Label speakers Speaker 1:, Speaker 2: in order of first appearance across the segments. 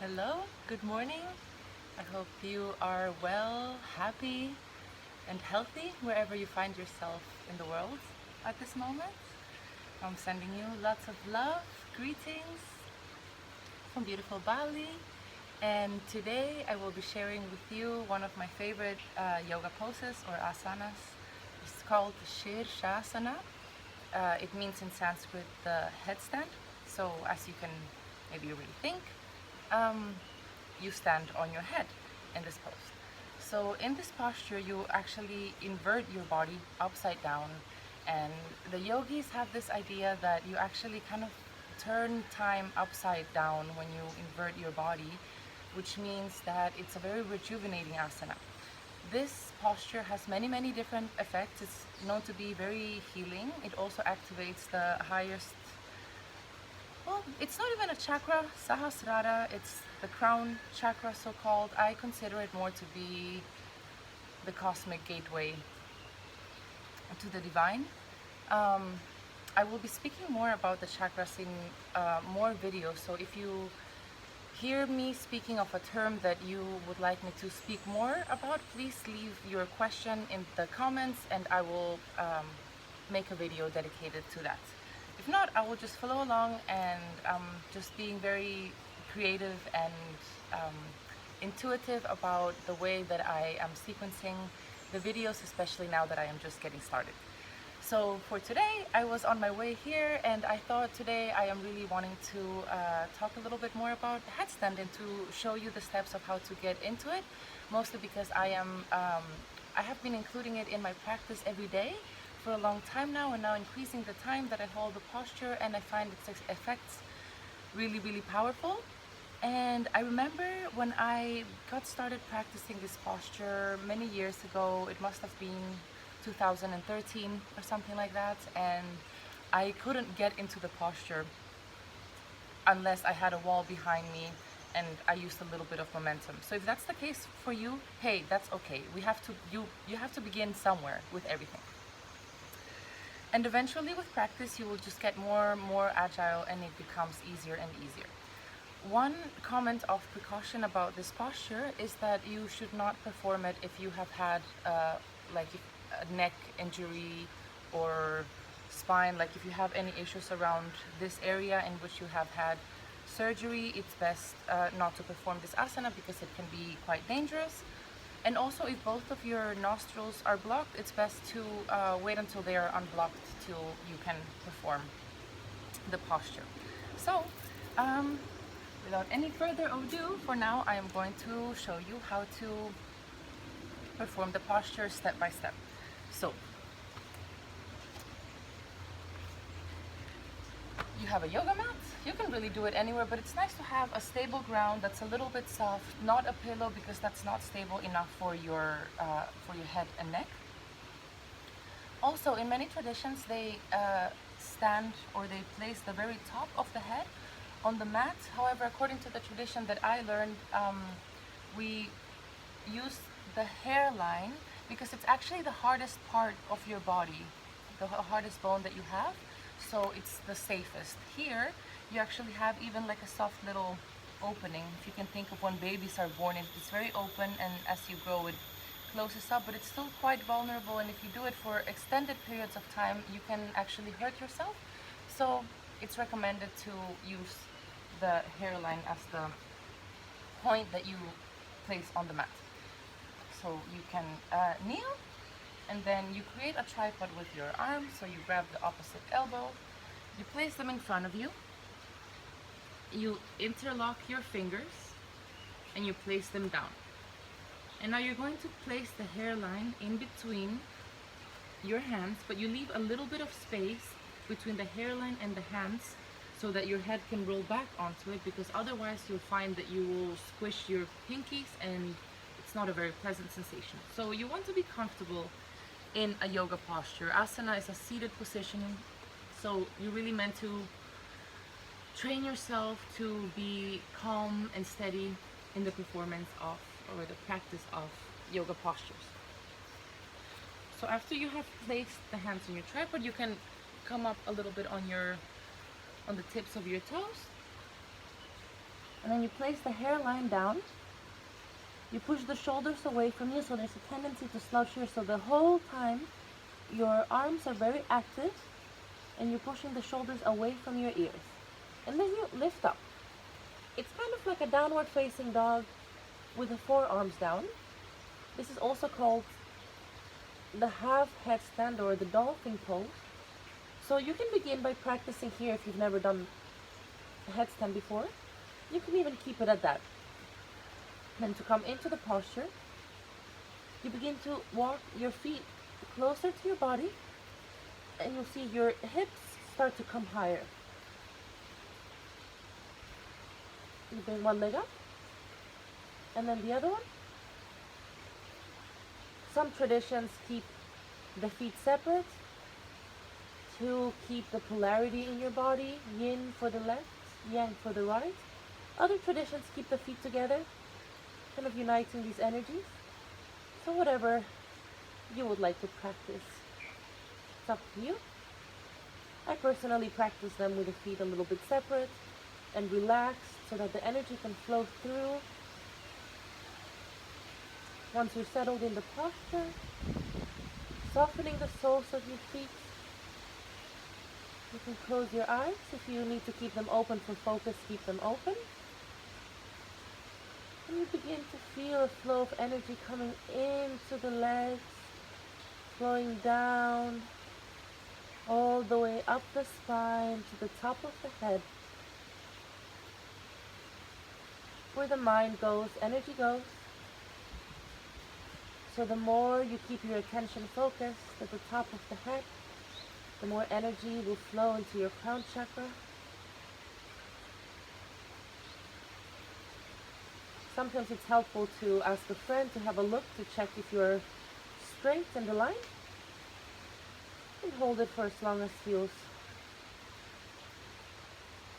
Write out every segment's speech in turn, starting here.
Speaker 1: Hello, good morning. I hope you are well, happy, and healthy wherever you find yourself in the world at this moment. I'm sending you lots of love, greetings from beautiful Bali. And today I will be sharing with you one of my favorite yoga poses or asanas. It's called Śīrṣāsana. It means in Sanskrit the headstand. So as you can maybe really think, you stand on your head in this pose. So in this posture you actually invert your body upside down, and the yogis have this idea that you actually kind of turn time upside down when you invert your body, which means that it's a very rejuvenating asana. This posture has many different effects. It's known to be very healing. It also activates the highest, well, it's not even a chakra, Sahasrara, it's the crown chakra, so-called. I consider it more to be the cosmic gateway to the divine. I will be speaking more about the chakras in more videos, so if you hear me speaking of a term that you would like me to speak more about, please leave your question in the comments and I will make a video dedicated to that. If not, I will just follow along and just being very creative and intuitive about the way that I am sequencing the videos, especially now that I am just getting started. So for today, I was on my way here and I thought today I am really wanting to talk a little bit more about headstand and to show you the steps of how to get into it, mostly because I have been including it in my practice every day for a long time now, and now increasing the time that I hold the posture, and I find its effects really powerful. And I remember when I got started practicing this posture many years ago, it must have been 2013 or something like that, and I couldn't get into the posture unless I had a wall behind me and I used a little bit of momentum. So if that's the case for you, hey, that's okay. You have to begin somewhere with everything. And eventually with practice you will just get more agile and it becomes easier and easier. One comment of precaution about this posture is that you should not perform it if you have had like a neck injury or spine, like if you have any issues around this area in which you have had surgery, it's best not to perform this asana because it can be quite dangerous. And also if both of your nostrils are blocked, it's best to wait until they are unblocked till you can perform the posture. So without any further ado, for now I am going to show you how to perform the posture step by step. So you have a yoga mat. You can really do it anywhere, but it's nice to have a stable ground that's a little bit soft, not a pillow because that's not stable enough for your head and neck. Also, in many traditions, they stand or they place the very top of the head on the mat. However, according to the tradition that I learned, we use the hairline because it's actually the hardest part of your body, the hardest bone that you have. So it's the safest. Here you actually have even like a soft little opening. If you can think of when babies are born, it's very open, and as you grow it closes up, but it's still quite vulnerable, and if you do it for extended periods of time you can actually hurt yourself. So it's recommended to use the hairline as the point that you place on the mat. So you can kneel, and then you create a tripod with your arms. So you grab the opposite elbow, you place them in front of you, you interlock your fingers, and you place them down. And now you're going to place the hairline in between your hands, but you leave a little bit of space between the hairline and the hands so that your head can roll back onto it, because otherwise you'll find that you will squish your pinkies and it's not a very pleasant sensation. So you want to be comfortable in a yoga posture. Asana is a seated position, so you're really meant to train yourself to be calm and steady in the performance of, or the practice of, yoga postures. So after you have placed the hands on your tripod, you can come up a little bit on the tips of your toes,
Speaker 2: And then you place the hairline down. You push the shoulders away from you, so there's a tendency to slouch here. So the whole time your arms are very active and you're pushing the shoulders away from your ears. And then you lift up. It's kind of like a downward facing dog with the forearms down. This is also called the half headstand or the dolphin pose. So you can begin by practicing here if you've never done a headstand before. You can even keep it at that. Then to come into the posture, you begin to walk your feet closer to your body, and you'll see your hips start to come higher. You bring one leg up, and then the other one. Some traditions keep the feet separate to keep the polarity in your body, yin for the left, yang for the right. Other traditions keep the feet together, kind of uniting these energies. So whatever you would like to practice, it's up to you. I personally practice them with the feet a little bit separate and relaxed so that the energy can flow through. Once you're settled in the posture, softening the soles of your feet, you can close your eyes. If you need to keep them open for focus, keep them open. And you begin to feel a flow of energy coming into the legs, flowing down, all the way up the spine to the top of the head. Where the mind goes, energy goes. So the more you keep your attention focused at the top of the head, the more energy will flow into your crown chakra. Sometimes it's helpful to ask a friend to have a look to check if you're straight and aligned. And hold it for as long as feels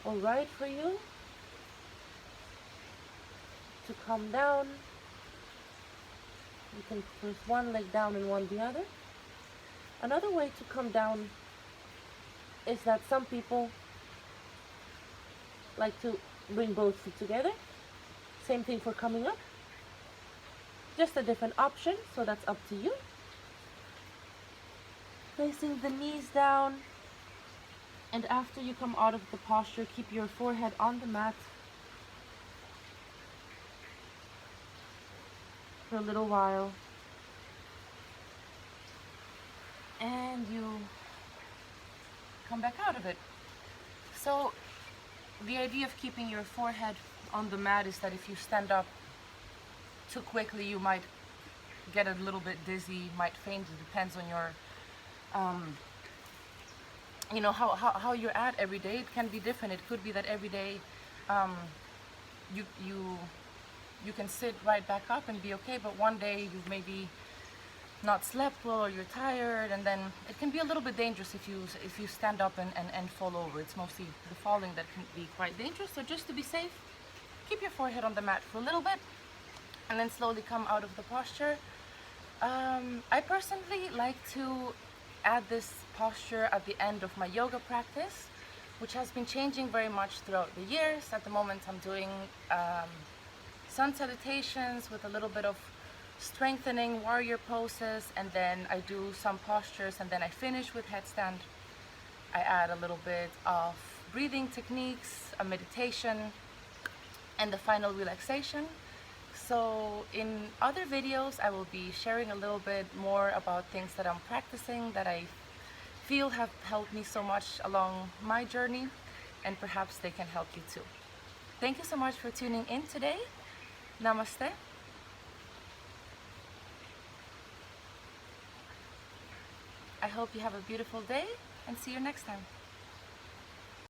Speaker 2: alright for you. To come down, you can push one leg down and one the other. Another way to come down is that some people like to bring both feet together. Same thing for coming up. Just a different option, so that's up to you. Placing the knees down, and after you come out of the posture, keep your forehead on the mat for a little while. And you come back out of it. So the idea of keeping your forehead on the mat is that if you stand up too quickly, you might get a little bit dizzy, might faint. It depends on your you know, how you're at every day. It can be different. It could be that every day you can sit right back up and be okay, but one day you've maybe not slept well or you're tired, and then it can be a little bit dangerous if you stand up and fall over. It's mostly the falling that can be quite dangerous. So just to be safe, keep your forehead on the mat for a little bit and then slowly come out of the posture. I personally like to add this posture at the end of my yoga practice, which has been changing very much throughout the years. At the moment I'm doing sun salutations with a little bit of strengthening warrior poses, and then I do some postures, and then I finish with headstand. I add a little bit of breathing techniques, a meditation, and the final relaxation. So in other videos I will be sharing a little bit more about things that I'm practicing that I feel have helped me so much along my journey, and perhaps they can help you too. Thank you so much for tuning in today. Namaste. I hope you have a beautiful day, and see you next time.